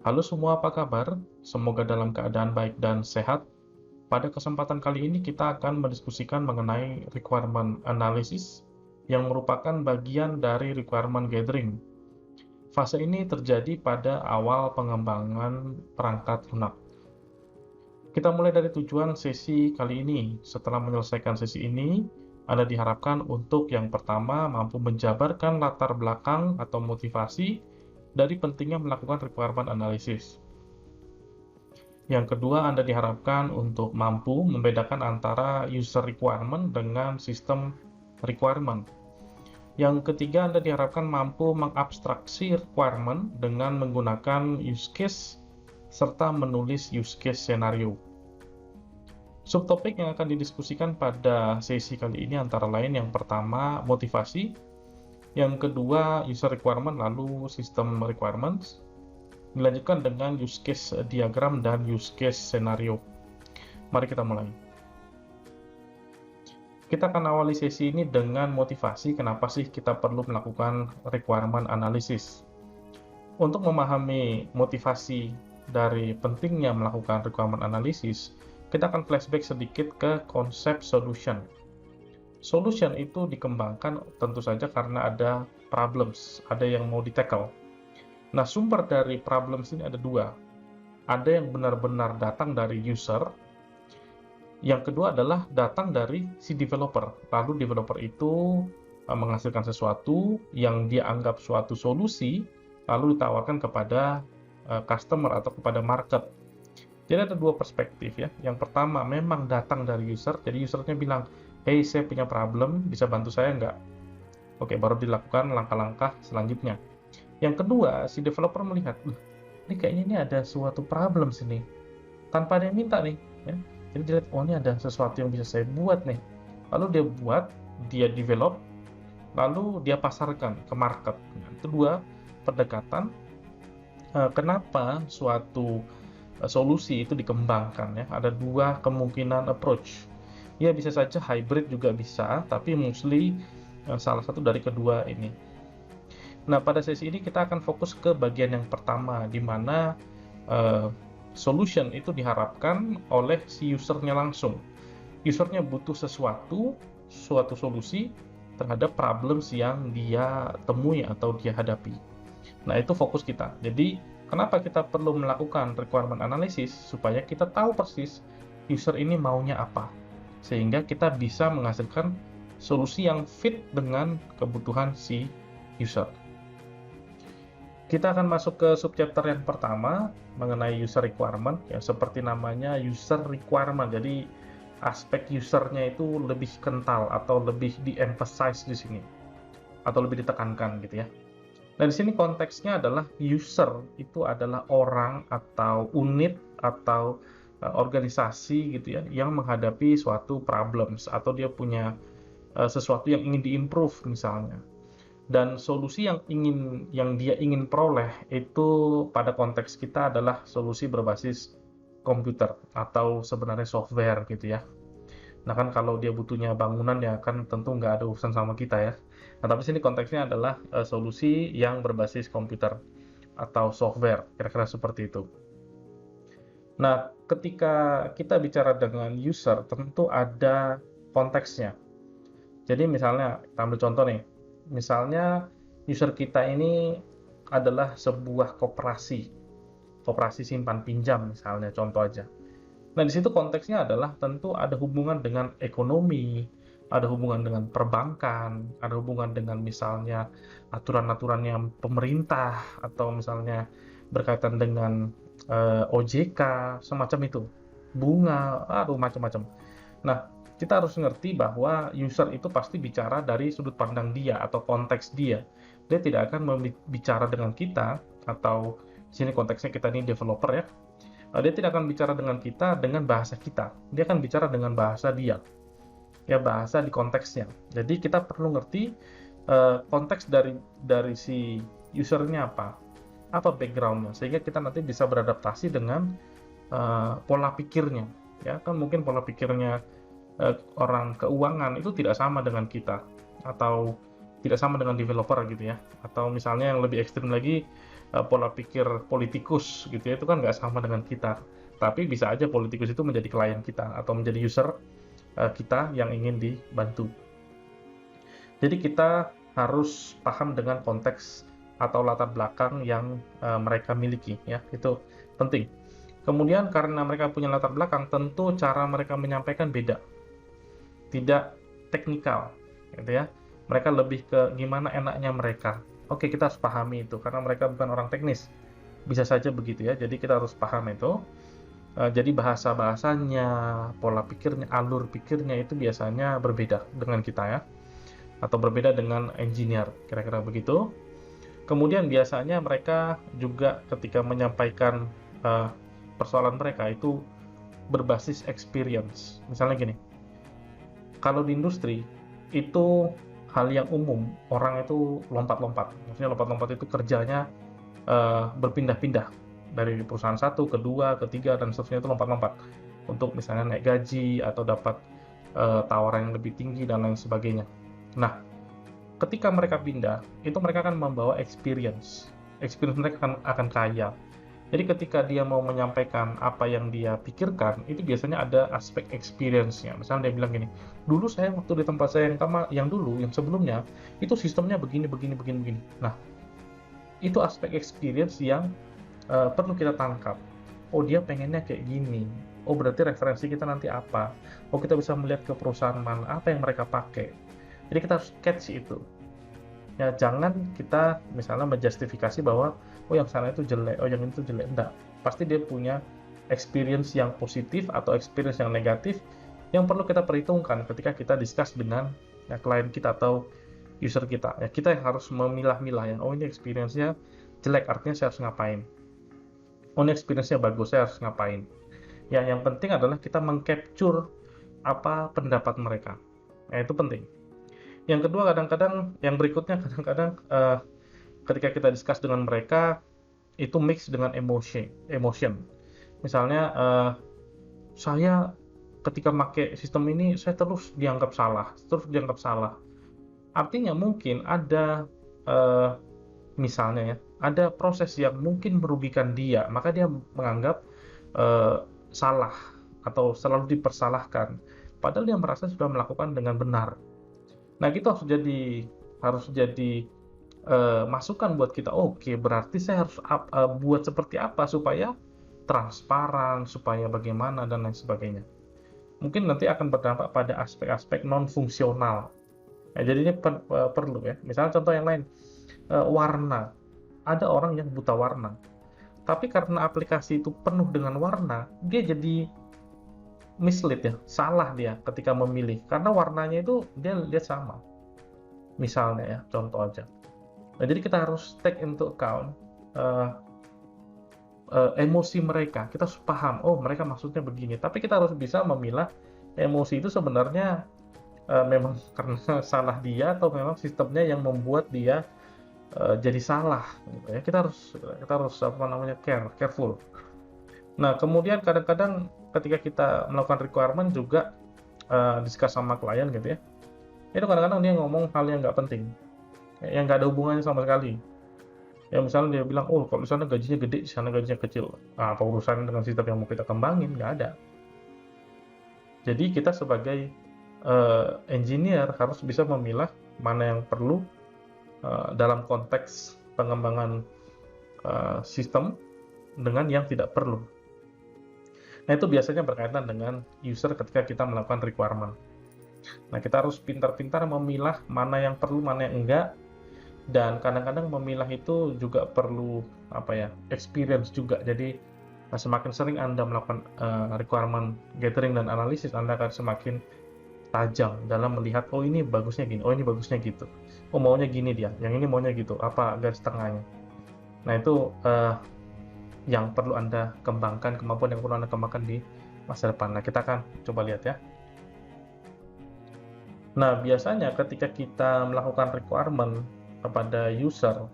Halo semua, apa kabar? Semoga dalam keadaan baik dan sehat. Pada kesempatan kali ini kita akan mendiskusikan mengenai requirement analysis yang merupakan bagian dari requirement gathering. Fase ini terjadi pada awal pengembangan perangkat lunak. Kita mulai dari tujuan sesi kali ini. Setelah menyelesaikan sesi ini, Anda diharapkan untuk yang pertama mampu menjabarkan latar belakang atau motivasi dari pentingnya melakukan requirement analysis. Yang kedua, Anda diharapkan untuk mampu membedakan antara user requirement dengan sistem requirement. Yang ketiga, Anda diharapkan mampu mengabstraksi requirement dengan menggunakan use case serta menulis use case scenario. Subtopik yang akan didiskusikan pada sesi kali ini antara lain yang pertama motivasi, yang kedua user requirement lalu sistem requirements, dilanjutkan dengan use case diagram dan use case scenario. Mari kita mulai. Kita akan awali sesi ini dengan motivasi kenapa sih kita perlu melakukan requirement analysis. Untuk memahami motivasi dari pentingnya melakukan requirement analysis, kita akan flashback sedikit ke konsep solution. Solution itu dikembangkan tentu saja karena ada problems, ada yang mau di-tackle. Nah, sumber dari problems ini ada dua. Ada yang benar-benar datang dari user, yang kedua adalah datang dari si developer. Lalu developer itu menghasilkan sesuatu yang dia anggap suatu solusi, lalu ditawarkan kepada customer atau kepada market. Jadi ada dua perspektif ya. Yang pertama memang datang dari user, jadi usernya bilang, hey saya punya problem, bisa bantu saya nggak? Oke, baru dilakukan langkah-langkah selanjutnya. Yang kedua, si developer melihat, ini kayaknya ini ada suatu problem sini, tanpa ada yang minta nih ya. Jadi dia lihat, oh ini ada sesuatu yang bisa saya buat nih, lalu dia buat, dia develop, lalu dia pasarkan ke market. Nah, itu dua pendekatan kenapa suatu solusi itu dikembangkan ya. Ada dua kemungkinan approach ya, bisa saja hybrid juga bisa, tapi mostly salah satu dari kedua ini. Nah, pada sesi ini kita akan fokus ke bagian yang pertama, di mana solution itu diharapkan oleh si usernya langsung. Usernya butuh suatu solusi terhadap problems yang dia temui atau dia hadapi. Nah, itu fokus kita. Jadi, kenapa kita perlu melakukan requirement analysis? Supaya kita tahu persis user ini maunya apa. Sehingga kita bisa menghasilkan solusi yang fit dengan kebutuhan si user. Kita akan masuk ke subchapter yang pertama mengenai user requirement ya, seperti namanya user requirement. Jadi aspek usernya itu lebih kental atau lebih di-emphasize di sini atau lebih ditekankan gitu ya. Nah, di sini konteksnya adalah user itu adalah orang atau unit atau organisasi gitu ya yang menghadapi suatu problems atau dia punya sesuatu yang ingin diimprove misalnya. Dan solusi yang dia ingin peroleh itu pada konteks kita adalah solusi berbasis komputer atau sebenarnya software gitu ya. Nah kan kalau dia butuhnya bangunan ya kan tentu nggak ada urusan sama kita ya. Nah tapi sini konteksnya adalah solusi yang berbasis komputer atau software, kira-kira seperti itu. Nah ketika kita bicara dengan user tentu ada konteksnya. Jadi misalnya kita ambil contoh nih, misalnya user kita ini adalah sebuah koperasi simpan pinjam misalnya, contoh aja. Nah, di situ konteksnya adalah tentu ada hubungan dengan ekonomi, ada hubungan dengan perbankan, ada hubungan dengan misalnya aturan-aturan yang pemerintah, atau misalnya berkaitan dengan OJK, semacam itu. Bunga, aduh macam-macam. Nah, kita harus ngerti bahwa user itu pasti bicara dari sudut pandang dia atau konteks dia. Dia tidak akan bicara dengan kita, atau di sini konteksnya kita ini developer ya. Dia tidak akan bicara dengan kita dengan bahasa kita. Dia akan bicara dengan bahasa dia. Ya, bahasa di konteksnya. Jadi kita perlu ngerti konteks dari si usernya apa backgroundnya, sehingga kita nanti bisa beradaptasi dengan pola pikirnya. Ya, kan mungkin pola pikirnya orang keuangan itu tidak sama dengan kita, atau tidak sama dengan developer gitu ya. Atau misalnya yang lebih ekstrim lagi, pola pikir politikus gitu ya, itu kan nggak sama dengan kita. Tapi bisa aja politikus itu menjadi klien kita atau menjadi user kita yang ingin dibantu. Jadi kita harus paham dengan konteks atau latar belakang yang mereka miliki ya, itu penting. Kemudian karena mereka punya latar belakang, tentu cara mereka menyampaikan beda, tidak teknikal, gitu ya. Mereka lebih ke gimana enaknya mereka. Oke, kita harus pahami itu karena mereka bukan orang teknis. Bisa saja begitu ya. Jadi kita harus paham itu. Jadi bahasa-bahasanya, pola pikirnya, alur pikirnya itu biasanya berbeda dengan kita ya, atau berbeda dengan engineer, kira-kira begitu. Kemudian biasanya mereka juga ketika menyampaikan persoalan mereka itu berbasis experience. Misalnya gini, kalau di industri itu hal yang umum, orang itu lompat-lompat. Maksudnya lompat-lompat itu kerjanya berpindah-pindah dari perusahaan satu, kedua, ketiga, dan seterusnya itu lompat-lompat untuk misalnya naik gaji atau dapat tawaran yang lebih tinggi dan lain sebagainya. Nah, ketika mereka pindah, itu mereka akan membawa experience. Experience mereka akan kaya. Jadi ketika dia mau menyampaikan apa yang dia pikirkan, itu biasanya ada aspek experience-nya. Misalnya dia bilang gini, dulu saya waktu di tempat saya yang dulu, yang sebelumnya, itu sistemnya begini, begini, begini, begini. Nah, itu aspek experience yang perlu kita tangkap. Oh, dia pengennya kayak gini. Oh, berarti referensi kita nanti apa? Oh, kita bisa melihat ke perusahaan mana, apa yang mereka pakai. Jadi kita harus catch itu. Ya, jangan kita misalnya menjustifikasi bahwa oh yang sana itu jelek, oh yang itu jelek. Enggak. Pasti dia punya experience yang positif atau experience yang negatif yang perlu kita perhitungkan ketika kita discuss dengan ya, klien kita atau user kita. Ya, kita yang harus memilah-milah ya. Oh, ini experience-nya jelek, artinya saya harus ngapain. Oh, ini experience-nya bagus, saya harus ngapain. Ya, yang penting adalah kita mengcapture apa pendapat mereka. Ya, itu penting. Yang kedua, kadang-kadang yang berikutnya kadang-kadang ketika kita discuss dengan mereka itu mix dengan emotion. Misalnya saya ketika pakai sistem ini saya terus dianggap salah. Artinya mungkin ada misalnya ya, ada proses yang mungkin merugikan dia, maka dia menganggap salah atau selalu dipersalahkan. Padahal dia merasa sudah melakukan dengan benar. Nah, kita harus jadi masukan buat kita. Oke, berarti saya harus buat seperti apa supaya transparan, supaya bagaimana dan lain sebagainya. Mungkin nanti akan berdampak pada aspek-aspek non fungsional. Nah, jadinya perlu ya. Misalnya contoh yang lain, warna. Ada orang yang buta warna, tapi karena aplikasi itu penuh dengan warna, dia jadi mislead ya, salah dia ketika memilih karena warnanya itu dia lihat sama. Misalnya ya, contoh aja. Nah, jadi kita harus take into account emosi mereka. Kita harus paham, oh mereka maksudnya begini. Tapi kita harus bisa memilah emosi itu sebenarnya memang karena salah dia atau memang sistemnya yang membuat dia jadi salah. Gitu ya. Kita harus apa namanya careful. Nah, kemudian kadang-kadang ketika kita melakukan requirement juga discuss sama klien gitu ya. Itu kadang-kadang dia ngomong hal yang nggak penting, yang nggak ada hubungannya sama sekali. Ya misalnya dia bilang, oh kalau di sana gajinya gede, di sana gajinya kecil. Nah, apa urusannya dengan sistem yang mau kita kembangin? Nggak ada. Jadi kita sebagai engineer harus bisa memilah mana yang perlu dalam konteks pengembangan sistem dengan yang tidak perlu. Nah, itu biasanya berkaitan dengan user ketika kita melakukan requirement. Nah, kita harus pintar-pintar memilah mana yang perlu, mana yang enggak, dan kadang-kadang memilah itu juga perlu experience juga. Jadi semakin sering Anda melakukan requirement gathering dan analisis, Anda akan semakin tajam dalam melihat, oh ini bagusnya gini, oh ini bagusnya gitu, oh maunya gini dia, yang ini maunya gitu, apa garis tengahnya. Nah, itu yang perlu Anda kembangkan, kemampuan yang perlu Anda kembangkan di masa depan. Nah, kita akan coba lihat ya. Nah, biasanya ketika kita melakukan requirement kepada user,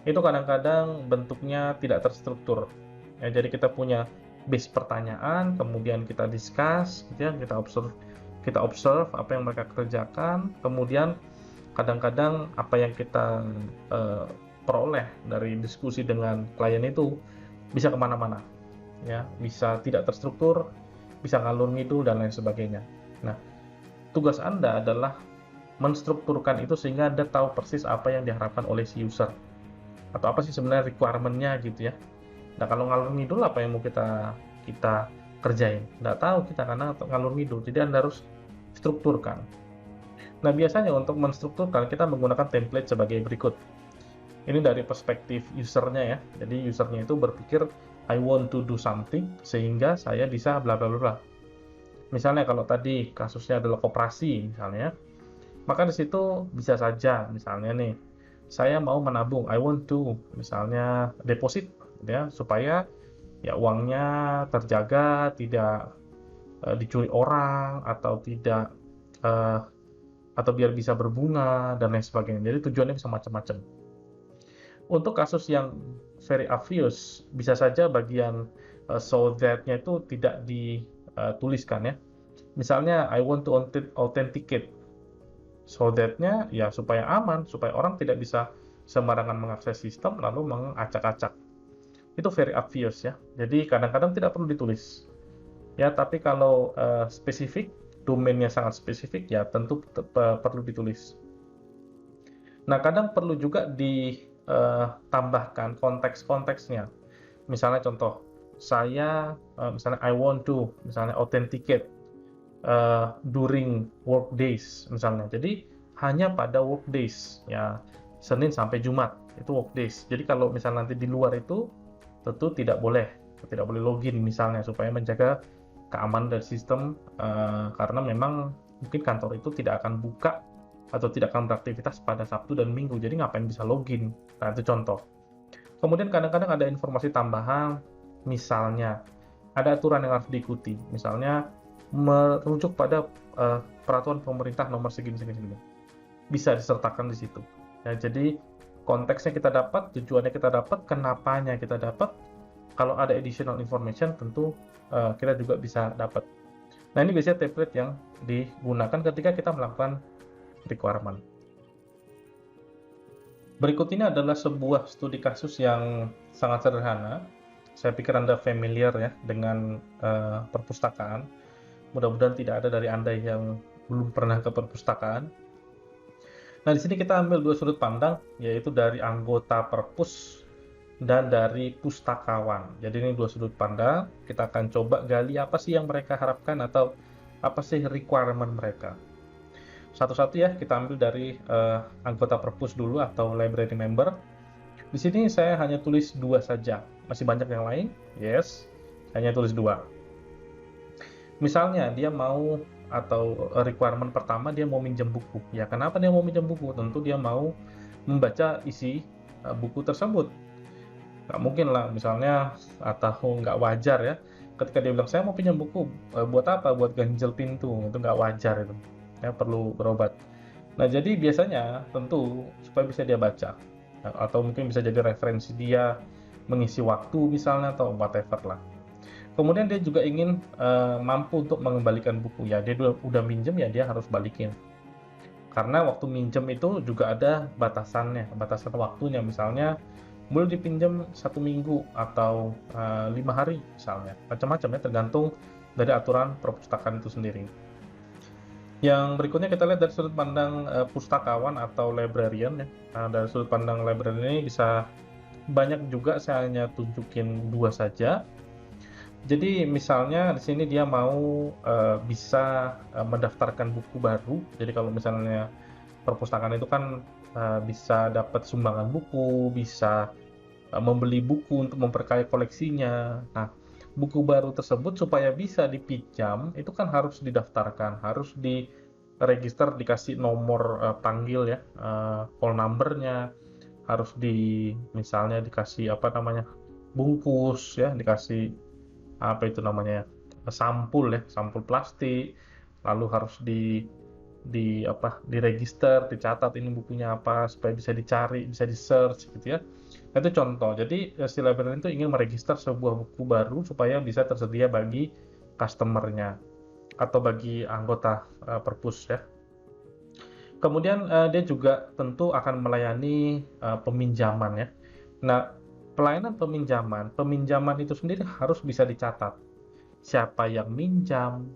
itu kadang-kadang bentuknya tidak terstruktur. Ya, jadi kita punya base pertanyaan, kemudian kita discuss, gitu ya, kita observe apa yang mereka kerjakan, kemudian kadang-kadang apa yang kita peroleh dari diskusi dengan klien itu bisa kemana-mana, ya, bisa tidak terstruktur, bisa ngalur ngidul dan lain sebagainya. Nah, tugas Anda adalah menstrukturkan itu sehingga Anda tahu persis apa yang diharapkan oleh si user atau apa sih sebenarnya requirement-nya gitu ya. Nah, kalau ngalur ngidul apa yang mau kita kita kerjain? Nggak tahu kita karena ngalur ngidul. Jadi Anda harus strukturkan. Nah, biasanya untuk menstrukturkan kita menggunakan template sebagai berikut. Ini dari perspektif usernya ya. Jadi usernya itu berpikir I want to do something sehingga saya bisa bla bla bla. Misalnya kalau tadi kasusnya adalah koperasi misalnya, maka di situ bisa saja misalnya nih saya mau menabung, I want to misalnya deposit ya supaya ya uangnya terjaga, tidak dicuri orang atau tidak eh, atau biar bisa berbunga dan lain sebagainya. Jadi tujuannya bisa macam-macam. Untuk kasus yang very obvious, bisa saja bagian so that-nya itu tidak dituliskan ya. Misalnya I want to authenticate, so that-nya ya supaya aman, supaya orang tidak bisa sembarangan mengakses sistem lalu mengacak-acak. Itu very obvious ya. Jadi kadang-kadang tidak perlu ditulis. Ya, tapi kalau spesifik, domainnya sangat spesifik ya tentu perlu ditulis. Nah, kadang perlu juga ditambahkan konteks-konteksnya. Misalnya contoh, saya misalnya I want to misalnya authenticate during work days misalnya. Jadi hanya pada work days ya, Senin sampai Jumat itu work days. Jadi kalau misalnya nanti di luar itu tentu tidak boleh login misalnya supaya menjaga keamanan dari sistem karena memang mungkin kantor itu tidak akan buka atau tidak akan beraktivitas pada Sabtu dan Minggu, jadi ngapain bisa login. Nah, itu contoh. Kemudian kadang-kadang ada informasi tambahan, misalnya ada aturan yang harus diikuti, misalnya merujuk pada peraturan pemerintah nomor segini-segini. Bisa disertakan di situ. Ya, jadi konteksnya kita dapat, tujuannya kita dapat, kenapanya kita dapat. Kalau ada additional information, tentu kita juga bisa dapat. Nah, ini biasanya template yang digunakan ketika kita melakukan requirement. Berikut ini adalah sebuah studi kasus yang sangat sederhana. Saya pikir Anda familiar ya dengan perpustakaan. Mudah-mudahan tidak ada dari Anda yang belum pernah ke perpustakaan. Nah, di sini kita ambil dua sudut pandang, yaitu dari anggota perpus dan dari pustakawan. Jadi ini dua sudut pandang, kita akan coba gali apa sih yang mereka harapkan atau apa sih requirement mereka. Satu-satu ya, kita ambil dari anggota perpus dulu atau library member. Di sini saya hanya tulis dua saja. Masih banyak yang lain? Yes, hanya tulis dua. Misalnya dia mau atau requirement pertama dia mau minjem buku. Ya, kenapa dia mau minjem buku? Tentu dia mau membaca isi buku tersebut. Nggak mungkin lah misalnya atau nggak wajar ya ketika dia bilang saya mau pinjam buku buat apa, buat ganjel pintu, itu nggak wajar itu ya, perlu berobat. Nah, jadi biasanya tentu supaya bisa dia baca atau mungkin bisa jadi referensi dia mengisi waktu misalnya atau whatever lah. Kemudian dia juga ingin mampu untuk mengembalikan buku ya, dia udah minjem ya dia harus balikin karena waktu minjem itu juga ada batasan waktunya, misalnya boleh dipinjam 1 minggu atau 5 hari misalnya, macam-macam ya tergantung dari aturan perpustakaan itu sendiri. Yang berikutnya kita lihat dari sudut pandang pustakawan atau librarian ya. Dari sudut pandang librarian ini bisa banyak juga, saya hanya tunjukin dua saja. Jadi misalnya di sini dia mau bisa mendaftarkan buku baru. Jadi kalau misalnya perpustakaan itu kan bisa dapat sumbangan buku, bisa membeli buku untuk memperkaya koleksinya. Nah, buku baru tersebut supaya bisa dipinjam itu kan harus didaftarkan, harus diregister, dikasih nomor panggil ya, phone number-nya, harus misalnya dikasih apa namanya, bungkus ya, dikasih apa itu namanya, sampul ya, sampul plastik, lalu harus diregister, dicatat ini bukunya apa supaya bisa dicari, bisa di search gitu ya. Itu contoh. Jadi si librarian itu ingin meregister sebuah buku baru supaya bisa tersedia bagi customer-nya atau bagi anggota perpus ya. Kemudian dia juga tentu akan melayani peminjaman ya. Nah, pelayanan peminjaman itu sendiri harus bisa dicatat. Siapa yang minjam,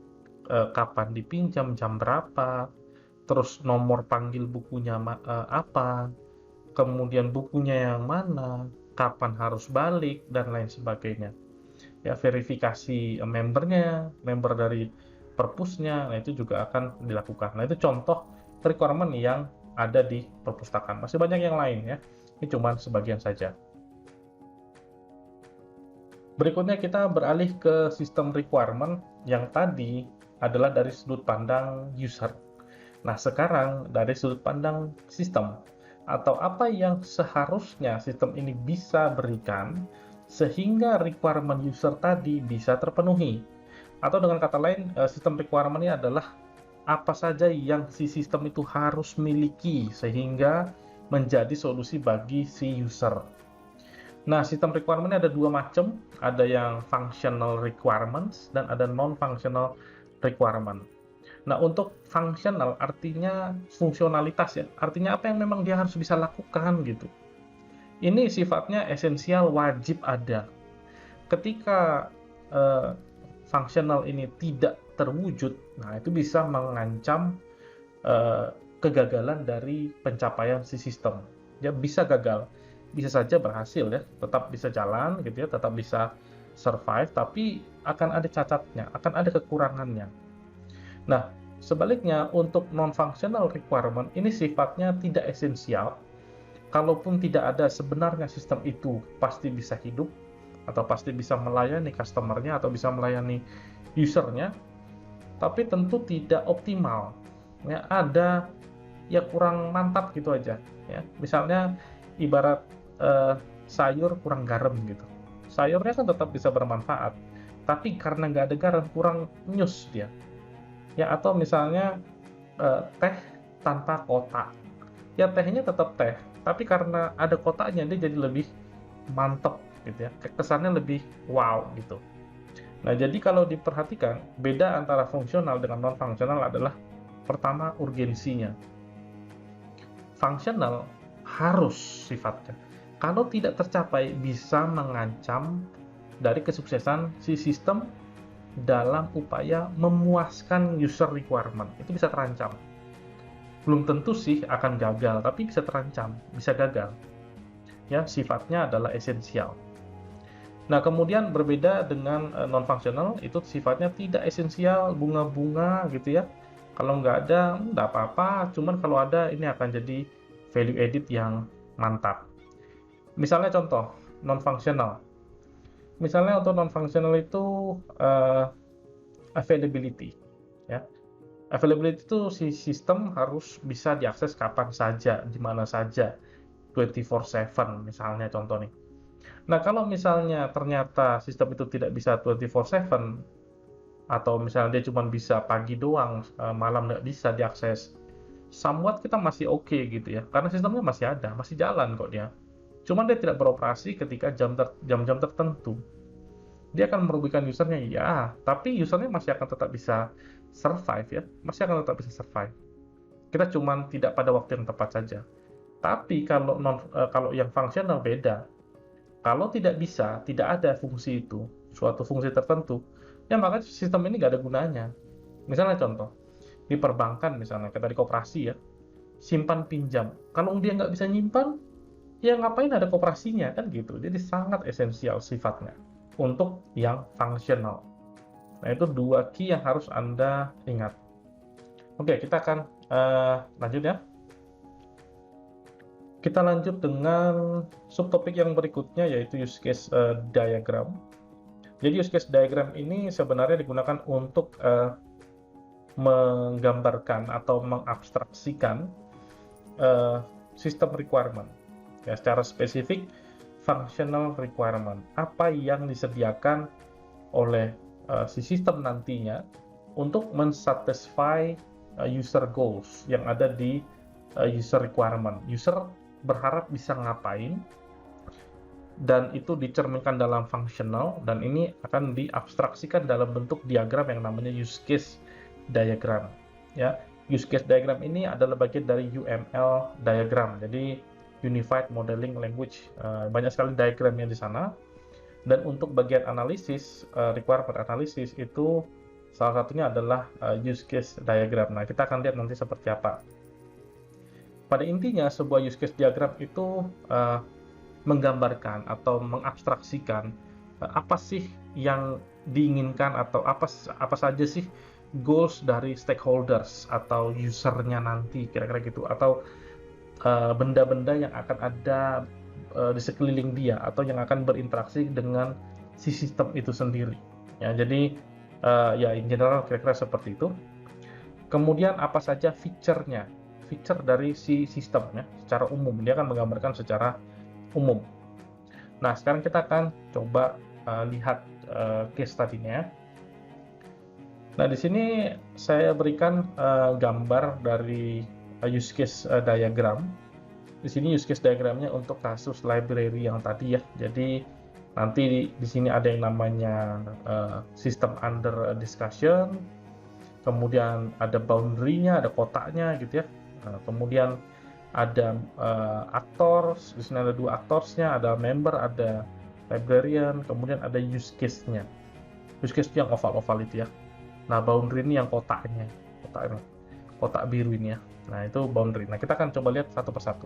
kapan dipinjam, jam berapa, terus nomor panggil bukunya apa, kemudian bukunya yang mana, kapan harus balik, dan lain sebagainya. Ya, verifikasi membernya, member dari perpusnya, nah itu juga akan dilakukan. Nah, itu contoh requirement yang ada di perpustakaan. Masih banyak yang lain ya, ini cuma sebagian saja. Berikutnya kita beralih ke sistem requirement yang tadi adalah dari sudut pandang user. Nah, sekarang dari sudut pandang sistem, atau apa yang seharusnya sistem ini bisa berikan sehingga requirement user tadi bisa terpenuhi. Atau dengan kata lain, sistem requirement ini adalah apa saja yang si sistem itu harus miliki sehingga menjadi solusi bagi si user. Nah, sistem requirement ini ada dua macam, ada yang functional requirements dan ada non-functional requirement. Nah, untuk functional artinya fungsionalitas ya, artinya apa yang memang dia harus bisa lakukan gitu. Ini sifatnya esensial, wajib ada. Ketika functional ini tidak terwujud, nah itu bisa mengancam kegagalan dari pencapaian si sistem. Ya bisa gagal, bisa saja berhasil ya, tetap bisa jalan gitu ya, tetap bisa survive, tapi akan ada cacatnya, akan ada kekurangannya. Nah, sebaliknya untuk non-functional requirement ini sifatnya tidak esensial. Kalaupun tidak ada sebenarnya sistem itu pasti bisa hidup atau pasti bisa melayani customer-nya atau bisa melayani user-nya, tapi tentu tidak optimal. Ya, ada ya kurang mantap gitu aja ya. Misalnya ibarat sayur kurang garam gitu. Sayurnya kan tetap bisa bermanfaat, tapi karena nggak ada garam kurang nyus dia. Ya, atau misalnya teh tanpa kotak. Ya tehnya tetap teh, tapi karena ada kotaknya dia jadi lebih mantep gitu ya. Kesannya lebih wow gitu. Nah, jadi kalau diperhatikan, beda antara fungsional dengan non-fungsional adalah pertama urgensinya. Fungsional harus sifatnya. Kalau tidak tercapai bisa mengancam dari kesuksesan si sistem dalam upaya memuaskan user requirement. Itu bisa terancam. Belum tentu sih akan gagal, tapi bisa terancam, bisa gagal. Ya, sifatnya adalah esensial. Nah, kemudian berbeda dengan non-functional, itu sifatnya tidak esensial, bunga-bunga gitu ya. Kalau nggak ada, nggak apa-apa, cuman kalau ada ini akan jadi value added yang mantap. Misalnya contoh, non-functional. Misalnya untuk non-functional itu availability. Ya. Availability itu si sistem harus bisa diakses kapan saja, di mana saja, 24/7 misalnya contoh nih. Nah, kalau misalnya ternyata sistem itu tidak bisa 24/7 atau misalnya dia cuma bisa pagi doang, malam nggak bisa diakses, somewhat kita masih oke gitu ya, karena sistemnya masih ada, masih jalan kok dia. Cuman dia tidak beroperasi ketika jam-jam tertentu. Dia akan merugikan usernya, ya, tapi usernya masih akan tetap bisa survive ya, masih akan tetap bisa survive. Kita cuma tidak pada waktu yang tepat saja. Tapi kalau yang fungsional beda. Kalau tidak bisa, tidak ada fungsi itu, suatu fungsi tertentu, ya maka sistem ini nggak ada gunanya. Misalnya contoh, di perbankan misalnya, kita di koperasi ya, simpan pinjam. Kalau dia nggak bisa nyimpan, ya ngapain ada koperasinya, kan gitu. Jadi sangat esensial sifatnya untuk yang fungsional. Nah, itu dua key yang harus Anda ingat. Oke, kita akan lanjut ya. Kita lanjut dengan subtopik yang berikutnya, yaitu use case diagram. Jadi use case diagram ini sebenarnya digunakan untuk menggambarkan atau mengabstraksikan sistem requirement. Ya, secara spesifik, functional requirement. Apa yang disediakan oleh si sistem nantinya untuk mensatisfy user goals yang ada di user requirement. User berharap bisa ngapain, dan itu dicerminkan dalam functional, dan ini akan diabstraksikan dalam bentuk diagram yang namanya use case diagram. Ya, use case diagram ini adalah bagian dari UML diagram, jadi Unified Modeling Language. Banyak sekali diagramnya di sana. Dan untuk bagian analisis, requirement analysis itu salah satunya adalah use case diagram. Nah, kita akan lihat nanti seperti apa. Pada intinya, sebuah use case diagram itu menggambarkan atau mengabstraksikan apa sih yang diinginkan atau apa saja sih goals dari stakeholders atau usernya nanti, kira-kira gitu, atau benda-benda yang akan ada di sekeliling dia atau yang akan berinteraksi dengan si sistem itu sendiri. Ya, jadi ya in general kira-kira seperti itu. Kemudian apa saja fitur dari si sistemnya secara umum, dia akan menggambarkan secara umum. Nah, sekarang kita akan coba lihat case tadinya. Nah, di sini saya berikan gambar dari use case diagram. Di sini use case diagramnya untuk kasus library yang tadi ya. Jadi nanti di sini ada yang namanya system under discussion, kemudian ada boundary-nya, ada kotaknya gitu ya. Kemudian ada aktor, di sini ada 2 aktorsnya, ada member, ada librarian, kemudian ada use case-nya. Use case yang oval-oval itu ya. Nah, boundary ini yang kotaknya, kotak biru ini ya. Nah, itu boundary. Nah, kita akan coba lihat satu persatu.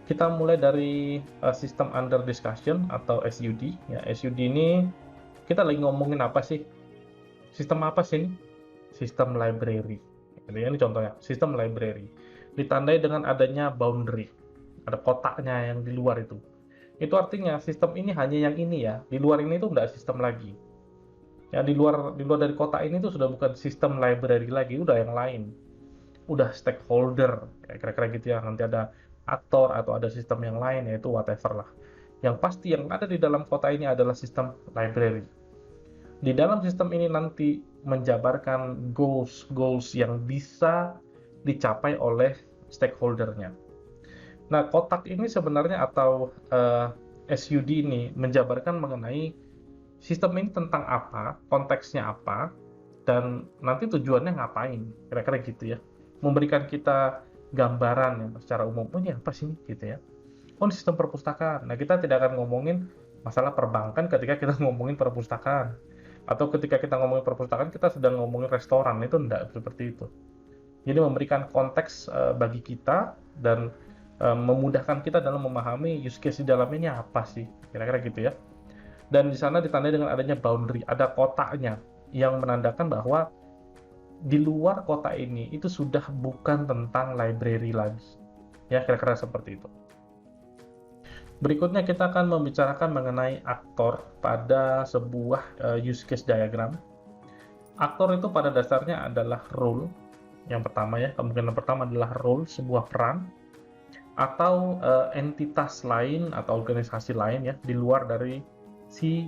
Kita mulai dari System Under Discussion atau SUD. Ya, SUD ini kita lagi ngomongin apa sih? Sistem apa sih ini? Sistem library. Jadi ini contohnya, sistem library. Ditandai dengan adanya boundary. Ada kotaknya yang di luar itu. Itu artinya sistem ini hanya yang ini ya. Di luar ini tuh nggak sistem lagi. Ya, di luar dari kotak ini tuh sudah bukan sistem library lagi, udah yang lain. Udah stakeholder, kira-kira gitu ya. Nanti ada aktor atau ada sistem yang lain, yaitu whatever lah. Yang pasti yang ada di dalam kotak ini adalah sistem library. Di dalam sistem ini nanti menjabarkan goals yang bisa dicapai oleh stakeholdernya. Nah, kotak ini sebenarnya atau SUD ini menjabarkan mengenai sistem ini tentang apa, konteksnya apa, dan nanti tujuannya ngapain, kira-kira gitu ya. Memberikan kita gambaran ya secara umum, oh ini apa sih gitu ya. Oh, ini sistem perpustakaan. Nah, kita tidak akan ngomongin masalah perbankan ketika kita ngomongin perpustakaan. Atau ketika kita ngomongin perpustakaan, kita sedang ngomongin restoran, itu enggak seperti itu. Jadi memberikan konteks bagi kita dan memudahkan kita dalam memahami use case di dalamnya apa sih, kira-kira gitu ya. Dan di sana ditandai dengan adanya boundary, ada kotaknya yang menandakan bahwa di luar kotak ini itu sudah bukan tentang library lagi. Ya, kira-kira seperti itu. Berikutnya kita akan membicarakan mengenai aktor pada sebuah use case diagram. Aktor itu pada dasarnya adalah role. Yang pertama ya, kemungkinan pertama adalah role, sebuah peran atau entitas lain atau organisasi lain ya di luar dari si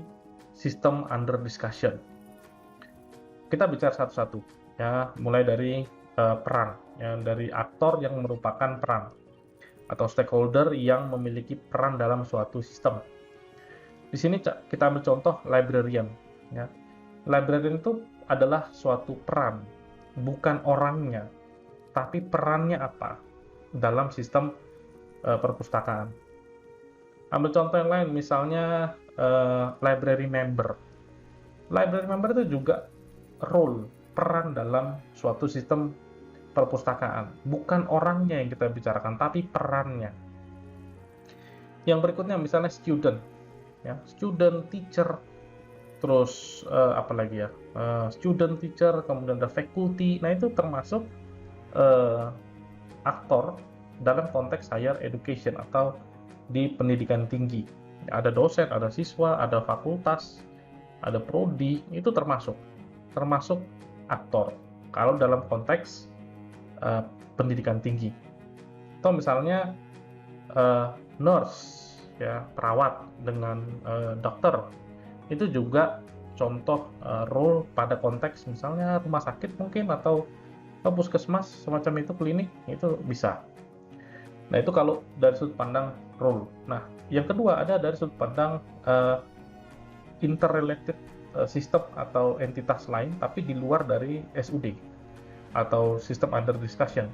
system under discussion. Kita bicara satu-satu ya, mulai dari peran ya, dari aktor yang merupakan peran atau stakeholder yang memiliki peran dalam suatu sistem. Di sini kita ambil contoh librarian ya. Librarian itu adalah suatu peran, bukan orangnya, tapi perannya apa dalam sistem perpustakaan. Ambil contoh yang lain, misalnya library member. Library member itu juga role, peran dalam suatu sistem perpustakaan. Bukan orangnya yang kita bicarakan, tapi perannya. Yang berikutnya misalnya student, ya, student, teacher, terus apa lagi ya, student, teacher, kemudian ada faculty. Nah itu termasuk aktor dalam konteks higher education atau di pendidikan tinggi. Ada dosen, ada siswa, ada fakultas, ada prodi, itu termasuk aktor kalau dalam konteks pendidikan tinggi. Atau misalnya nurse ya, perawat dengan dokter, itu juga contoh role pada konteks misalnya rumah sakit mungkin atau puskesmas semacam itu, klinik, itu bisa. Nah itu kalau dari sudut pandang role. Nah yang kedua ada dari sudut pandang interrelated system atau entitas lain tapi di luar dari SUD. atau sistem under discussion.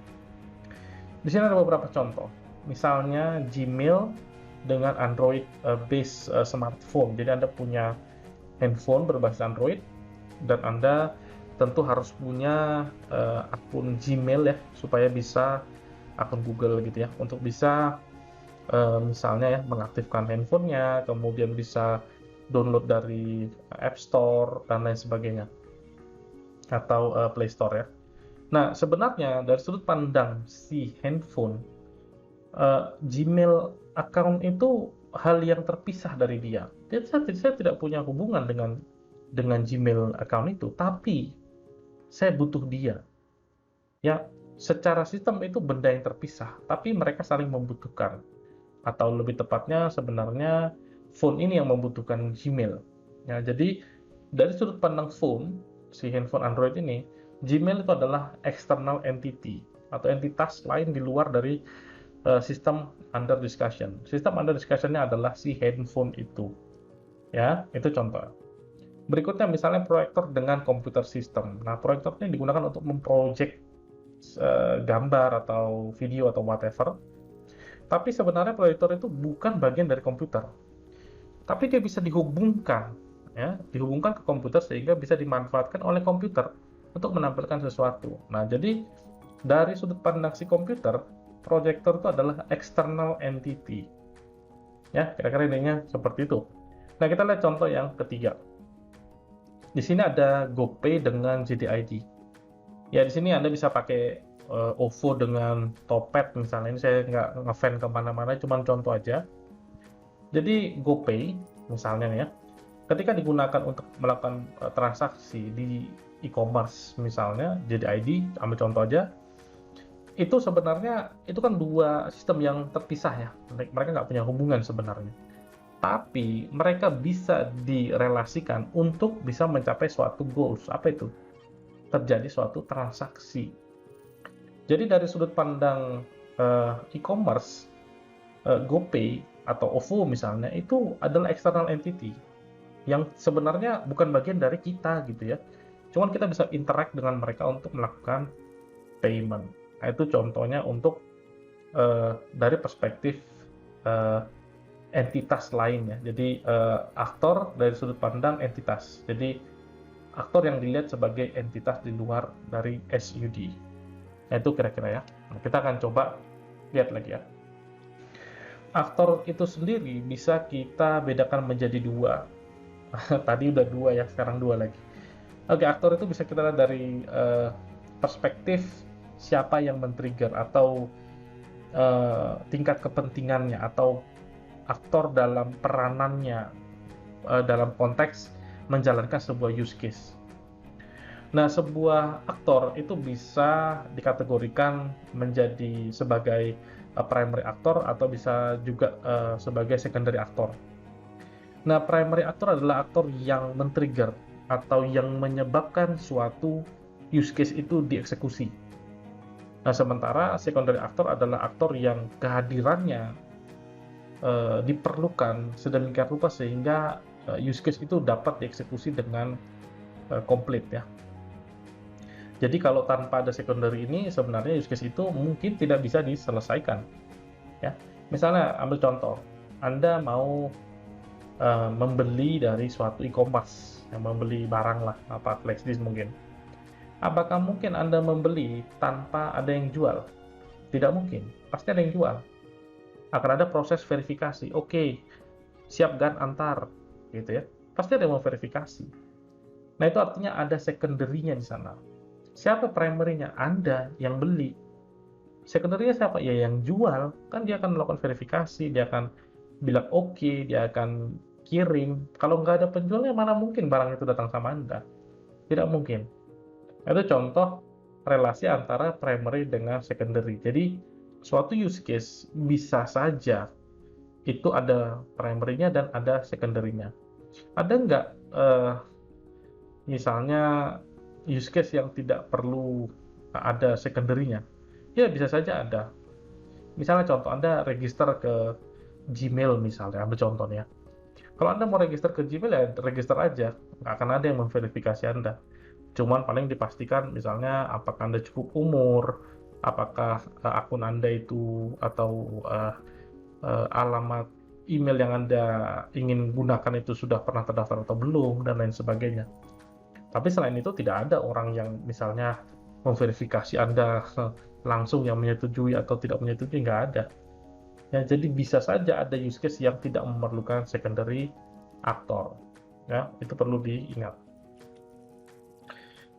Di sini ada beberapa contoh. Misalnya Gmail dengan Android based smartphone. Jadi Anda punya handphone berbasis Android dan Anda tentu harus punya akun Gmail ya supaya bisa akun Google gitu ya untuk bisa misalnya ya mengaktifkan handphonenya, kemudian bisa download dari App Store dan lain sebagainya atau Play Store ya. Nah, sebenarnya dari sudut pandang si handphone, Gmail account itu hal yang terpisah dari dia. Saya tidak punya hubungan dengan Gmail account itu, tapi saya butuh dia. Ya, secara sistem itu benda yang terpisah, tapi mereka saling membutuhkan. Atau lebih tepatnya sebenarnya phone ini yang membutuhkan Gmail. Ya, jadi dari sudut pandang phone, si handphone Android ini, Gmail itu adalah external entity atau entitas lain di luar dari sistem under discussion. Sistem under discussion-nya adalah si handphone itu. Ya, itu contoh. Berikutnya misalnya proyektor dengan komputer system. Nah, proyektor ini digunakan untuk memproject gambar atau video atau whatever. Tapi sebenarnya proyektor itu bukan bagian dari komputer. Tapi dia bisa dihubungkan, ya, dihubungkan ke komputer sehingga bisa dimanfaatkan oleh komputer untuk menampilkan sesuatu. Nah, jadi dari sudut pandang si komputer, proyektor itu adalah external entity. Ya, kira-kira intinya seperti itu. Nah, kita lihat contoh yang ketiga. Di sini ada GoPay dengan JDID. Ya, di sini Anda bisa pakai OVO dengan Topet misalnya. Ini saya nggak ngefan kemana-mana, cuma contoh aja. Jadi GoPay misalnya nih ya, ketika digunakan untuk melakukan transaksi di e-commerce misalnya, JDID, ambil contoh aja, itu sebenarnya itu kan dua sistem yang terpisah ya. Mereka nggak punya hubungan sebenarnya. Tapi mereka bisa direlasikan untuk bisa mencapai suatu goals. Apa itu? Terjadi suatu transaksi. Jadi dari sudut pandang e-commerce, GoPay atau OVO misalnya itu adalah external entity yang sebenarnya bukan bagian dari kita gitu ya. Cuman kita bisa interact dengan mereka untuk melakukan payment. Nah, itu contohnya untuk dari perspektif entitas lain ya. Jadi aktor dari sudut pandang entitas. Jadi aktor yang dilihat sebagai entitas di luar dari SUD. Nah, itu kira-kira ya. Nah, kita akan coba lihat lagi ya. Aktor itu sendiri bisa kita bedakan menjadi dua. Tadi udah dua ya, sekarang dua lagi. Oke, aktor itu bisa kita lihat dari perspektif siapa yang men-trigger atau tingkat kepentingannya atau aktor dalam peranannya dalam konteks menjalankan sebuah use case. Nah, sebuah aktor itu bisa dikategorikan menjadi sebagai primary aktor atau bisa juga sebagai secondary aktor. Nah, primary aktor adalah aktor yang men-trigger atau yang menyebabkan suatu use case itu dieksekusi. Nah, sementara secondary aktor adalah aktor yang kehadirannya diperlukan sedemikian rupa sehingga use case itu dapat dieksekusi dengan komplit ya. Jadi kalau tanpa ada secondary ini sebenarnya use case itu mungkin tidak bisa diselesaikan. Ya, misalnya ambil contoh, Anda mau membeli dari suatu e-commerce, yang membeli barang lah, apa flash disk mungkin. Apakah mungkin Anda membeli tanpa ada yang jual? Tidak mungkin, pasti ada yang jual. Akan ada proses verifikasi. Oke, siap gan antar, gitu ya. Pasti ada yang mau verifikasi. Nah, itu artinya ada secondary-nya di sana. Siapa primary-nya? Anda yang beli. Secondary-nya siapa? Ya yang jual. Kan dia akan melakukan verifikasi, dia akan bilang oke, dia akan kirim. Kalau nggak ada penjualnya, mana mungkin barang itu datang sama Anda? Tidak mungkin. Itu contoh relasi antara primary dengan secondary. Jadi, suatu use case bisa saja itu ada primary-nya dan ada secondary-nya. Ada nggak misalnya use case yang tidak perlu ada secondary-nya? Ya, bisa saja ada. Misalnya contoh, Anda register ke Gmail misalnya, ambil contohnya. Kalau Anda mau register ke Gmail, ya register aja. Nggak akan ada yang memverifikasi Anda. Cuman paling dipastikan misalnya apakah Anda cukup umur, apakah akun Anda itu atau alamat email yang Anda ingin gunakan itu sudah pernah terdaftar atau belum, dan lain sebagainya. Tapi selain itu tidak ada orang yang misalnya memverifikasi Anda langsung yang menyetujui atau tidak menyetujui, nggak ada. Ya, jadi bisa saja ada use case yang tidak memerlukan secondary aktor. Ya, itu perlu diingat.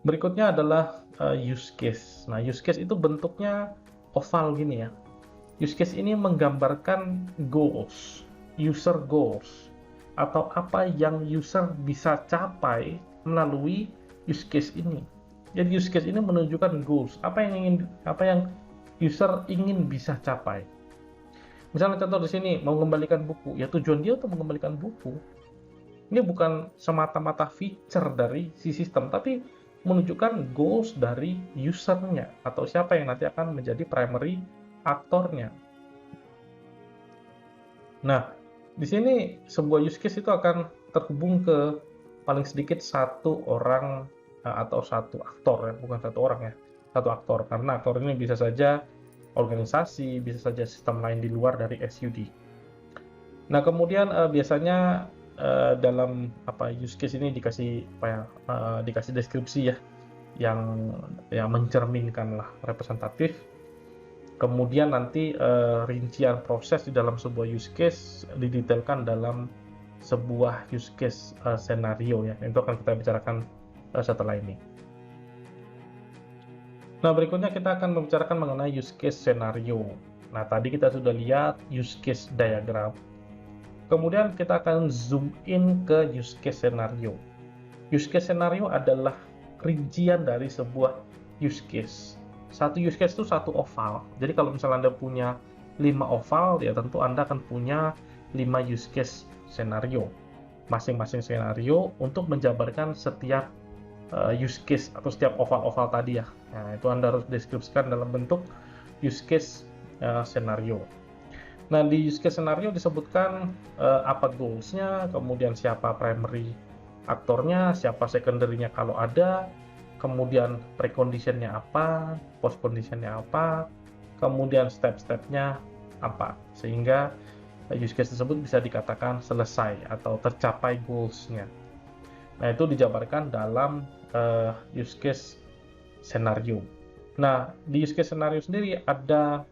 Berikutnya adalah use case. Nah, use case itu bentuknya oval gini ya. Use case ini menggambarkan goals, user goals, atau apa yang user bisa capai melalui use case ini. Jadi use case ini menunjukkan goals, apa yang user ingin bisa capai. Misalnya contoh di sini mau mengembalikan buku, ya tujuan dia untuk mengembalikan buku. Ini bukan semata-mata feature dari si sistem, tapi menunjukkan goals dari usernya atau siapa yang nanti akan menjadi primary aktornya. Nah, di sini sebuah use case itu akan terhubung ke paling sedikit satu orang atau satu aktor ya, bukan satu orang ya, satu aktor. Karena aktor ini bisa saja organisasi, bisa saja sistem lain di luar dari SUD. Nah, kemudian biasanya dalam use case ini dikasih dikasih deskripsi ya, yang mencerminkan lah, representatif. Kemudian nanti rincian proses di dalam sebuah use case didetailkan dalam sebuah use case scenario ya. Itu akan kita bicarakan setelah ini. Nah, berikutnya kita akan membicarakan mengenai use case scenario. Nah, tadi kita sudah lihat use case diagram. Kemudian kita akan zoom in ke use case scenario. Use case scenario adalah rincian dari sebuah use case. Satu use case itu satu oval. Jadi kalau misalnya Anda punya 5 oval, ya tentu Anda akan punya 5 use case scenario. Masing-masing scenario untuk menjabarkan setiap use case atau setiap oval-oval tadi ya. Nah, itu Anda harus deskripsikan dalam bentuk use case scenario. Nah, di use case scenario disebutkan apa goals-nya, kemudian siapa primary aktornya, siapa secondary-nya kalau ada, kemudian precondition-nya apa, post-condition-nya apa, kemudian step-stepnya apa, sehingga use case tersebut bisa dikatakan selesai atau tercapai goals-nya. Nah, itu dijabarkan dalam use case scenario. Nah, di use case scenario sendiri ada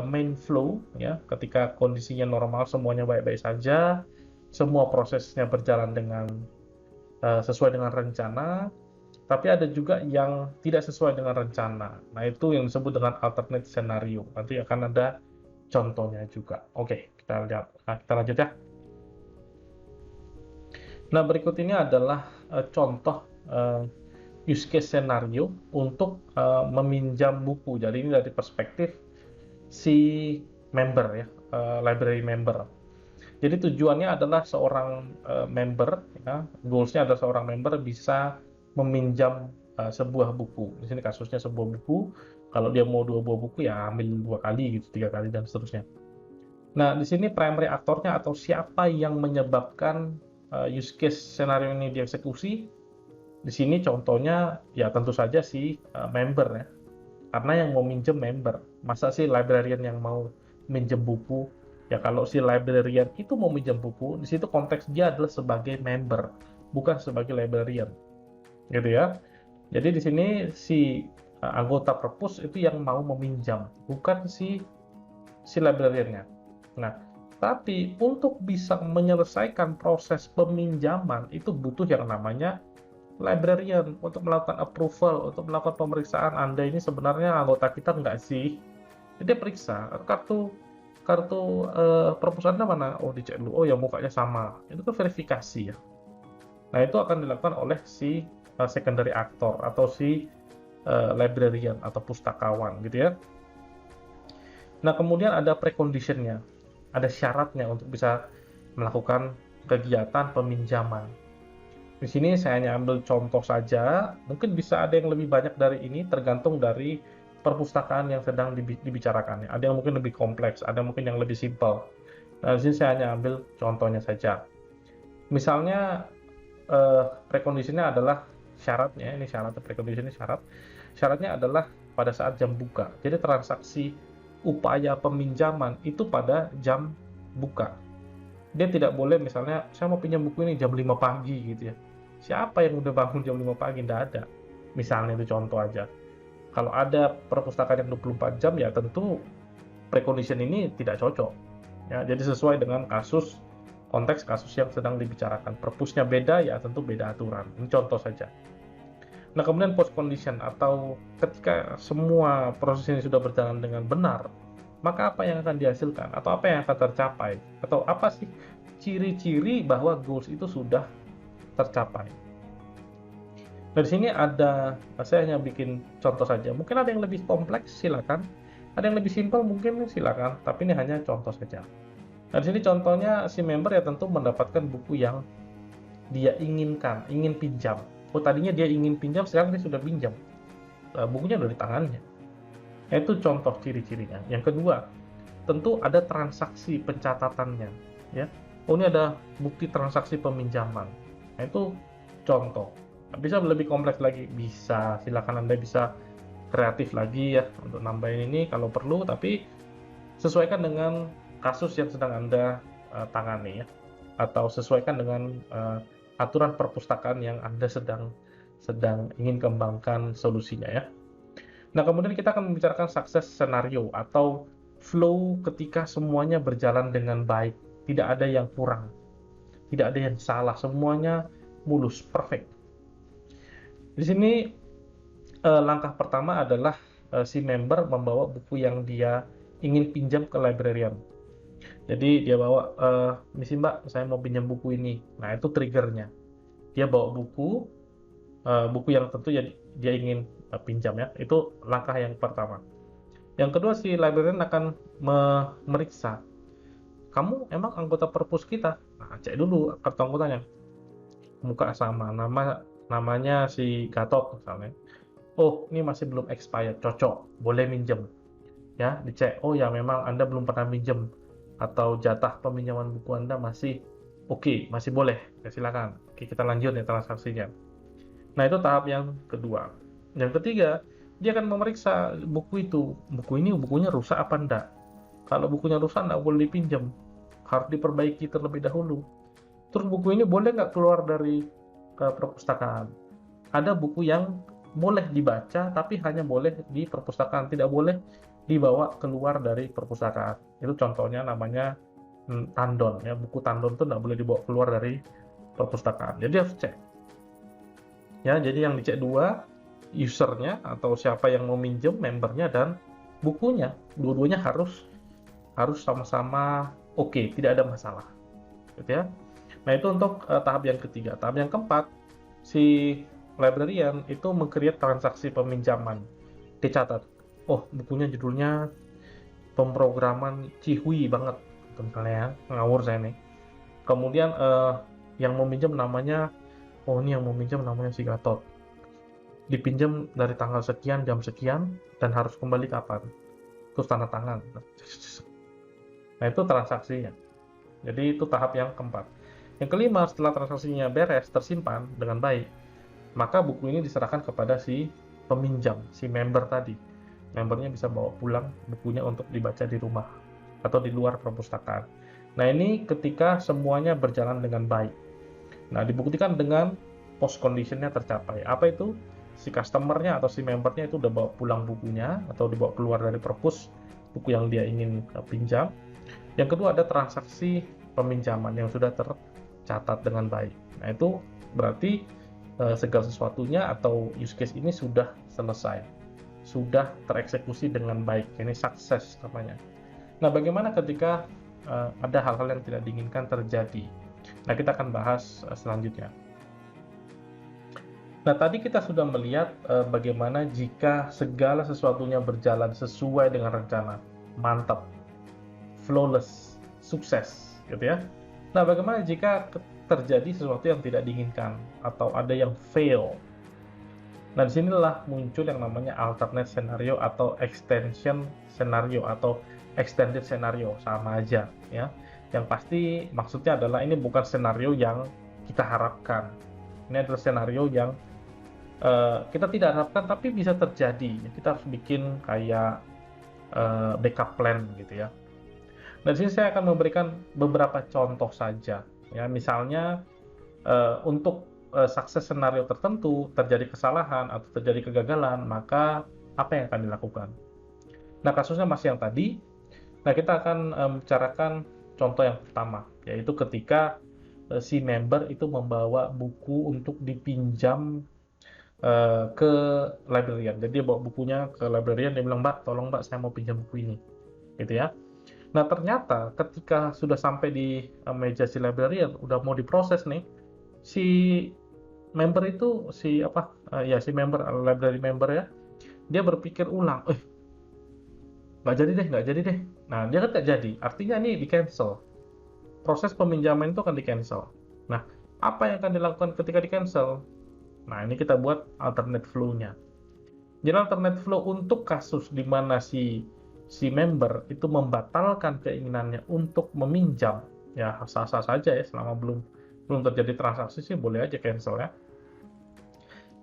main flow ya, ketika kondisinya normal, semuanya baik-baik saja, semua prosesnya berjalan dengan sesuai dengan rencana, tapi ada juga yang tidak sesuai dengan rencana. Nah, itu yang disebut dengan alternate scenario. Nanti akan ada contohnya juga. Oke, kita lihat. Nah, kita lanjut ya. Nah, berikut ini adalah contoh use case scenario untuk meminjam buku. Jadi ini dari perspektif si member ya, library member. Jadi tujuannya adalah seorang member, ya, goals-nya adalah seorang member bisa meminjam sebuah buku. Di sini kasusnya sebuah buku. Kalau dia mau 2 buah buku ya ambil 2 kali gitu, 3 kali dan seterusnya. Nah, di sini primary aktornya atau siapa yang menyebabkan use case scenario ini dieksekusi. Di sini contohnya ya tentu saja si member ya. Karena yang mau minjem member. Masa sih librarian yang mau minjem buku? Ya kalau si librarian itu mau minjem buku, di situ konteks dia adalah sebagai member, bukan sebagai librarian. Gitu ya. Jadi di sini si anggota perpus itu yang mau meminjam, bukan si librariannya. Nah, tapi untuk bisa menyelesaikan proses peminjaman itu butuh yang namanya librarian untuk melakukan approval, untuk melakukan pemeriksaan Anda ini sebenarnya anggota kita nggak sih? Jadi dia periksa kartu perpus Anda mana? Oh, dicek dulu. Oh, ya mukanya sama. Itu kan verifikasi ya. Nah, itu akan dilakukan oleh si secondary aktor atau si librarian atau pustakawan gitu ya. Nah, kemudian ada precondition-nya. Ada syaratnya untuk bisa melakukan kegiatan peminjaman. Di sini saya hanya ambil contoh saja, mungkin bisa ada yang lebih banyak dari ini, tergantung dari perpustakaan yang sedang dibicarakan. Ada yang mungkin lebih kompleks, ada mungkin yang lebih simpel. Nah, di sini saya hanya ambil contohnya saja. Misalnya, precondition-nya adalah syaratnya, ini syarat precondition, ini syaratnya adalah pada saat jam buka. Jadi transaksi upaya peminjaman itu pada jam buka. Dia tidak boleh misalnya, saya mau pinjam buku ini jam 5 pagi gitu ya. Siapa yang udah bangun jam 5 pagi? Nggak ada. Misalnya itu contoh aja. Kalau ada perpustakaan yang 24 jam ya tentu precondition ini tidak cocok. Ya, jadi sesuai dengan konteks kasus yang sedang dibicarakan. Perpusnya beda ya tentu beda aturan. Ini contoh saja. Nah, kemudian post condition atau ketika semua proses ini sudah berjalan dengan benar, maka apa yang akan dihasilkan atau apa yang akan tercapai atau apa sih ciri-ciri bahwa goals itu sudah tercapai. Nah, di sini saya hanya bikin contoh saja. Mungkin ada yang lebih kompleks, silakan. Ada yang lebih simpel mungkin silakan, tapi ini hanya contoh saja. Nah, di sini contohnya si member ya tentu mendapatkan buku yang dia inginkan, ingin pinjam. Oh, tadinya dia ingin pinjam, sekarang dia sudah pinjam. Bukunya udah di tangannya. Nah, itu contoh ciri-cirinya. Yang kedua, tentu ada transaksi pencatatannya. Ya. Oh, ini ada bukti transaksi peminjaman. Nah, itu contoh. Bisa lebih kompleks lagi, bisa. Silakan Anda bisa kreatif lagi ya untuk nambahin ini kalau perlu, tapi sesuaikan dengan kasus yang sedang Anda tangani ya. Atau sesuaikan dengan aturan perpustakaan yang Anda sedang ingin kembangkan solusinya ya. Nah, kemudian kita akan membicarakan success scenario atau flow ketika semuanya berjalan dengan baik, tidak ada yang kurang, tidak ada yang salah, semuanya mulus, perfect. Di sini langkah pertama adalah si member membawa buku yang dia ingin pinjam ke librarian. Jadi dia bawa, misi Mbak, saya mau pinjam buku ini. Nah, itu triggernya. Dia bawa buku yang tentu ya dia ingin pinjam ya. Itu langkah yang pertama. Yang kedua, si librarian akan memeriksa, kamu emang anggota perpus kita? Nah, cek dulu kartu anggotanya. Muka sama, namanya si Gatot misalnya. Oh, ini masih belum expired, cocok, boleh minjem. Ya, dicek. Oh ya, memang Anda belum pernah minjem atau jatah peminjaman buku Anda masih oke, masih boleh. Ya, silakan. Oke, kita lanjut ya transaksinya. Nah, itu tahap yang kedua. Yang ketiga, dia akan memeriksa buku itu. Bukunya rusak apa enggak? Kalau bukunya rusak, enggak boleh dipinjam. Harus diperbaiki terlebih dahulu. Terus buku ini boleh nggak keluar dari perpustakaan? Ada buku yang boleh dibaca, tapi hanya boleh di perpustakaan, tidak boleh dibawa keluar dari perpustakaan. Itu contohnya namanya tandon ya, buku tandon itu nggak boleh dibawa keluar dari perpustakaan. Jadi harus cek. Ya, jadi yang dicek dua, usernya atau siapa yang mau minjem, membernya dan bukunya. Dua-duanya harus sama-sama oke, tidak ada masalah. Gitu ya. Nah, itu untuk tahap yang ketiga. Tahap yang keempat, si librarian itu meng-create transaksi peminjaman. Dicatat. Oh, bukunya judulnya pemrograman Cihui banget. Misalnya ya, ngawur saya nih. Kemudian yang mau minjem namanya, oh ini yang mau minjem namanya si Gatot. Dipinjam dari tanggal sekian, jam sekian, dan harus kembali kapan. Terus tanda tangan. Nah, itu transaksinya. Jadi itu tahap yang keempat. Yang kelima, setelah transaksinya beres, tersimpan dengan baik, maka buku ini diserahkan kepada si peminjam, si member tadi. Membernya bisa bawa pulang bukunya untuk dibaca di rumah atau di luar perpustakaan. Nah, ini ketika semuanya berjalan dengan baik. Nah, dibuktikan dengan post condition-nya tercapai. Apa itu? Si customer-nya atau si membernya itu udah bawa pulang bukunya atau dibawa keluar dari perpus, buku yang dia ingin pinjam. Yang kedua, ada transaksi peminjaman yang sudah tercatat dengan baik. Nah, itu berarti segala sesuatunya atau use case ini sudah selesai, sudah tereksekusi dengan baik. Ini sukses namanya. Nah, bagaimana ketika ada hal-hal yang tidak diinginkan terjadi? Nah, kita akan bahas selanjutnya. Nah, tadi kita sudah melihat bagaimana jika segala sesuatunya berjalan sesuai dengan rencana, mantap, flawless, sukses, gitu ya. Nah, bagaimana jika terjadi sesuatu yang tidak diinginkan atau ada yang fail? Nah, disinilah muncul yang namanya alternate scenario atau extension scenario atau extended scenario, sama aja ya. Yang pasti maksudnya adalah ini bukan skenario yang kita harapkan. Ini adalah skenario yang kita tidak harapkan tapi bisa terjadi. Kita harus bikin kayak backup plan gitu ya. Nah, di sini saya akan memberikan beberapa contoh saja. Ya, misalnya untuk sukses skenario tertentu, terjadi kesalahan atau terjadi kegagalan, maka apa yang akan dilakukan? Nah, kasusnya masih yang tadi. Nah, kita akan bicarakan contoh yang pertama, yaitu ketika si member itu membawa buku untuk dipinjam ke librarian. Jadi dia bawa bukunya ke librarian, dia bilang, "Mbak, tolong Mbak, saya mau pinjam buku ini." Gitu ya. Nah, ternyata ketika sudah sampai di meja si librarian, udah mau diproses nih, si member itu, ya si member, library member ya, dia berpikir ulang, nggak jadi deh. Nah, dia kan nggak jadi, artinya ini di-cancel. Proses peminjaman itu akan di-cancel. Nah, apa yang akan dilakukan ketika di-cancel? Nah, ini kita buat alternate flow-nya. Jadi alternate flow untuk kasus di mana si member itu membatalkan keinginannya untuk meminjam, ya sah-sah saja ya, selama belum terjadi transaksi sih boleh aja cancel ya.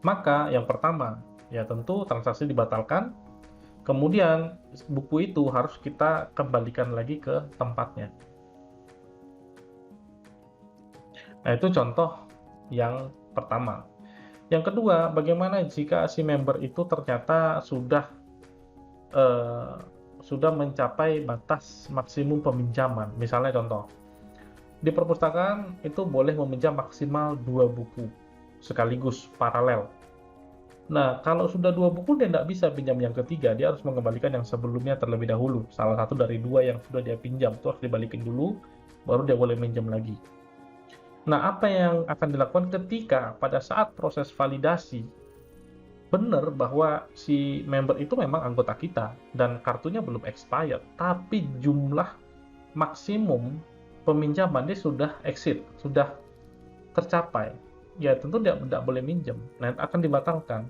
Maka yang pertama, ya tentu transaksi dibatalkan, kemudian buku itu harus kita kembalikan lagi ke tempatnya. Nah, itu contoh yang pertama. Yang kedua, bagaimana jika si member itu ternyata sudah mencapai batas maksimum peminjaman. Misalnya contoh, di perpustakaan itu boleh meminjam maksimal 2 buku sekaligus paralel. Nah, kalau sudah 2 buku dia tidak bisa pinjam yang ketiga, dia harus mengembalikan yang sebelumnya terlebih dahulu. Salah satu dari 2 yang sudah dia pinjam itu harus dibalikin dulu, baru dia boleh minjam lagi. Nah, apa yang akan dilakukan ketika pada saat proses validasi benar bahwa si member itu memang anggota kita dan kartunya belum expired, tapi jumlah maksimum peminjaman dia sudah exceed, sudah tercapai. Ya tentu dia tidak boleh minjem. Nah, akan dibatalkan.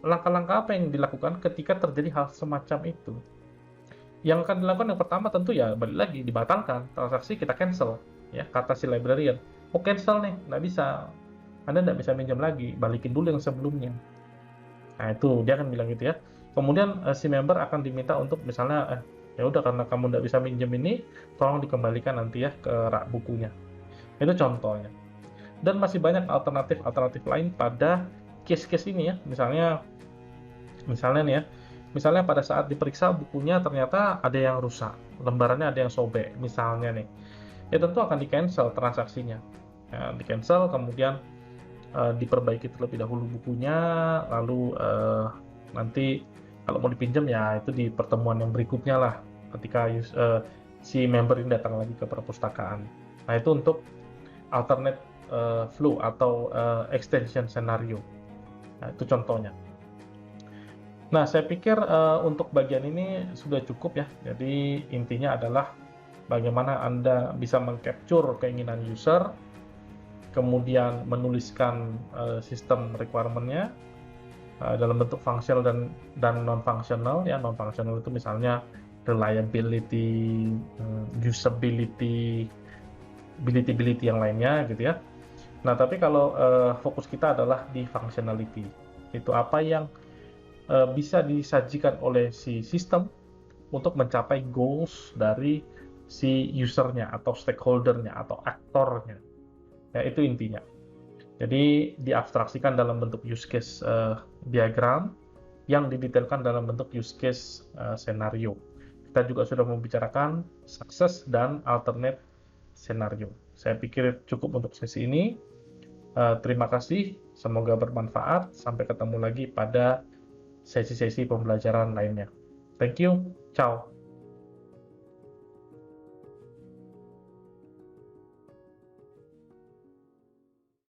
Langkah-langkah apa yang dilakukan ketika terjadi hal semacam itu? Yang akan dilakukan yang pertama tentu ya balik lagi dibatalkan, transaksi kita cancel. Ya, kata si librarian, "Oh cancel nih, nggak bisa. Anda nggak bisa minjem lagi, balikin dulu yang sebelumnya." Nah, itu dia akan bilang gitu ya. Kemudian si member akan diminta untuk misalnya, ya udah karena kamu nggak bisa minjem ini, tolong dikembalikan nanti ya ke rak bukunya. Itu contohnya. Dan masih banyak alternatif-alternatif lain pada case-case ini ya. Misalnya nih ya, misalnya pada saat diperiksa bukunya ternyata ada yang rusak, lembarannya ada yang sobek, misalnya nih. Ya tentu akan di-cancel transaksinya. Ya, di-cancel kemudian diperbaiki terlebih dahulu bukunya, lalu nanti kalau mau dipinjam ya itu di pertemuan yang berikutnya lah, ketika si member ini datang lagi ke perpustakaan. Nah, itu untuk alternate flow atau extension scenario. Nah, itu contohnya. Nah, saya pikir untuk bagian ini sudah cukup ya. Jadi intinya adalah bagaimana Anda bisa meng-capture keinginan user, kemudian menuliskan sistem requirement-nya dalam bentuk functional dan non-functional. Ya, non-functional itu misalnya reliability, usability, ability yang lainnya gitu ya. Nah, tapi kalau fokus kita adalah di functionality. Itu apa yang bisa disajikan oleh si sistem untuk mencapai goals dari si usernya atau stakeholder-nya atau aktornya. Ya, itu intinya. Jadi diabstraksikan dalam bentuk use case diagram yang didetailkan dalam bentuk use case scenario. Kita juga sudah membicarakan success dan alternate scenario. Saya pikir cukup untuk sesi ini. Terima kasih, semoga bermanfaat. Sampai ketemu lagi pada sesi-sesi pembelajaran lainnya. Thank you, ciao.